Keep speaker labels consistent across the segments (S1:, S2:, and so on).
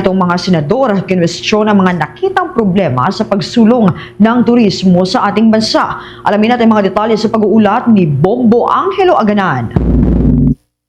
S1: Itong mga senador kinwestiyon ang mga nakitang problema sa pagsulong ng turismo sa ating bansa. Alamin natin mga detalye sa pag-uulat ni Bombo Angelo Aganan.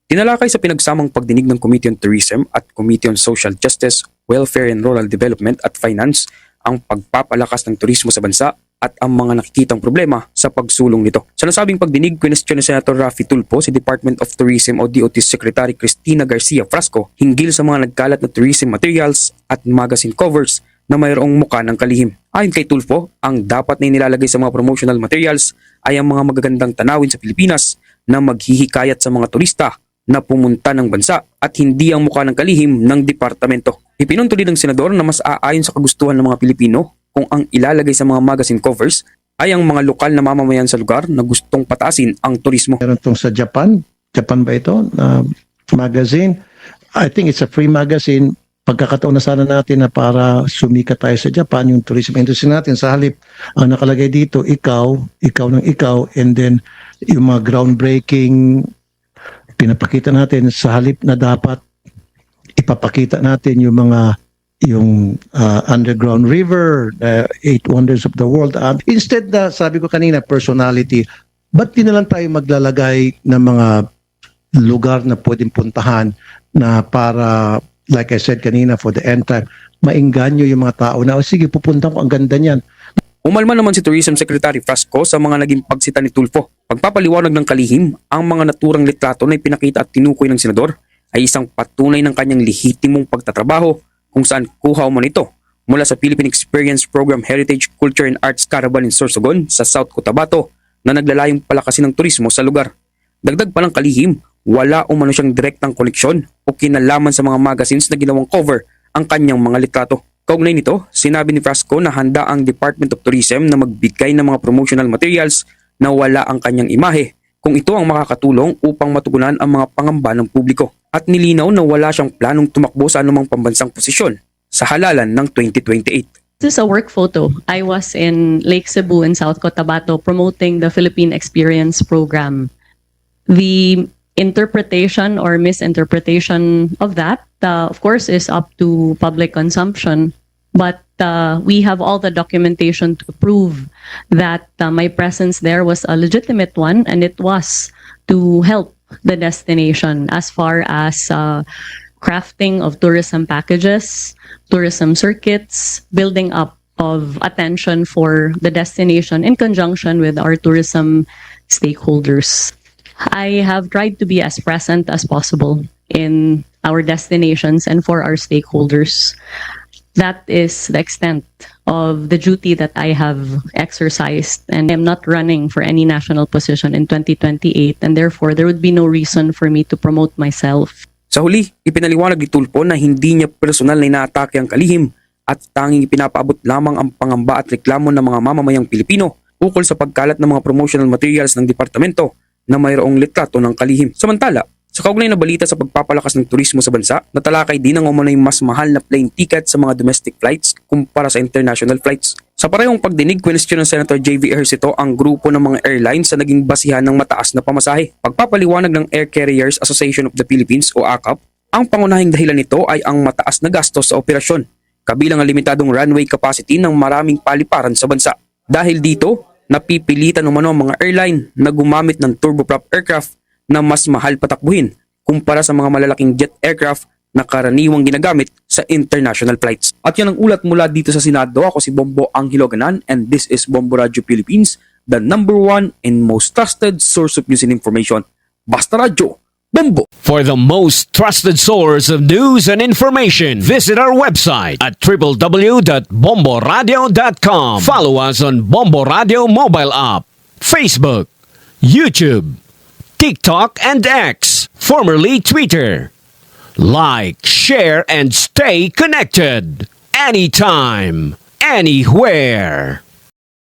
S2: Tinalakay sa pinagsamang pagdinig ng Committee on Tourism at Committee on Social Justice, Welfare and Rural Development at Finance ang pagpapalakas ng turismo sa bansa at ang mga nakikitang problema sa pagsulong nito. Sa nasabing pagdinig, kwestiyon ni Senator Raffy Tulfo si Department of Tourism o DOT Secretary Cristina Garcia Frasco hinggil sa mga nagkalat na tourism materials at magazine covers na mayroong muka ng kalihim. Ayon kay Tulfo, ang dapat na inilalagay sa mga promotional materials ay ang mga magagandang tanawin sa Pilipinas na maghihikayat sa mga turista na pumunta ng bansa at hindi ang mukha ng kalihim ng departamento. Ipinunto din ng senador na mas aayon sa kagustuhan ng mga Pilipino kung ang ilalagay sa mga magazine covers ay ang mga lokal na mamamayan sa lugar na gustong pataasin ang turismo.
S3: Meron itong sa Japan. Japan ba ito? Magazine. I think it's a free magazine. Pagkakataon na sana natin na para sumikat tayo sa Japan, yung tourism industry natin. Sa halip, ang nakalagay dito, ikaw ng ikaw, and then yung mga groundbreaking pinapakita natin sa halip na dapat ipapakita natin yung underground river, the 8 wonders of the world. Instead na, sabi ko kanina, personality, ba't di na lang tayo maglalagay ng mga lugar na pwedeng puntahan na para, like I said kanina, for the end time, maingganyo yung mga tao na, sige, pupunta ko, ang ganda niyan.
S2: Umalma naman si Tourism Secretary Frasco sa mga naging pagsita ni Tulfo. Pagpapaliwanag ng kalihim, ang mga naturang litrato na ipinakita at tinukoy ng senador ay isang patunay ng kanyang lehitimong pagtatrabaho kung saan kuha man ito mula sa Philippine Experience Program Heritage, Culture and Arts Caravan in Sorsogon sa South Cotabato na naglalayong palakasin ng turismo sa lugar. Dagdag pa ng kalihim, wala umano siyang direktang koneksyon o kinalaman sa mga magazines na ginawang cover ang kanyang mga litrato. Kaugnay nito, sinabi ni Frasco na handa ang Department of Tourism na magbigay ng mga promotional materials na wala ang kanyang imahe kung ito ang makakatulong upang matugunan ang mga pangamba ng publiko. At nilinaw na wala siyang planong tumakbo sa anumang pambansang posisyon sa halalan ng 2028.
S4: This is a work photo. I was in Lake Cebu in South Cotabato promoting the Philippine Experience Program. The interpretation or misinterpretation of that, of course, is up to public consumption. But we have all the documentation to prove that my presence there was a legitimate one, and it was to help the destination as far as crafting of tourism packages, tourism circuits, building up of attention for the destination in conjunction with our tourism stakeholders. I have tried to be as present as possible in our destinations and for our stakeholders. That is the extent of the duty that I have exercised, and I'm not running for any national position in 2028, and therefore there would be no reason for me to promote myself.
S2: Sa huli, ipinaliwanag ni Tulfo na hindi niya personal na inaatake ang kalihim at tanging ipinapaabot lamang ang pangamba at reklamo ng mga mamamayang Pilipino ukol sa pagkalat ng mga promotional materials ng departamento na mayroong litrato ng kalihim. Samantala, sa kaugnay na balita sa pagpapalakas ng turismo sa bansa, natalakay din ang umano'y mas mahal na plane ticket sa mga domestic flights kumpara sa international flights. Sa parehong pagdinig, kwestiyon ng Senator J.V. Ejercito ang grupo ng mga airlines sa naging basihan ng mataas na pamasahe. Pagpapaliwanag ng Air Carriers Association of the Philippines o ACAP, ang pangunahing dahilan nito ay ang mataas na gastos sa operasyon, kabilang ang limitadong runway capacity ng maraming paliparan sa bansa. Dahil dito, napipilitan umano ang mga airline na gumamit ng turboprop aircraft na mas mahal patakbuhin kumpara sa mga malalaking jet aircraft na karaniwang ginagamit sa international flights. At yan ang ulat mula dito sa Senado. Ako si Bombo Angelo Aganan, and this is Bombo Radio Philippines, the #1 and most trusted source of news and information. Basta Radio, Bombo!
S5: For the most trusted source of news and information, visit our website at www.bomboradio.com. Follow us on Bombo Radio mobile app, Facebook, YouTube, TikTok, and X, formerly Twitter. Like, share, and stay connected. Anytime, anywhere.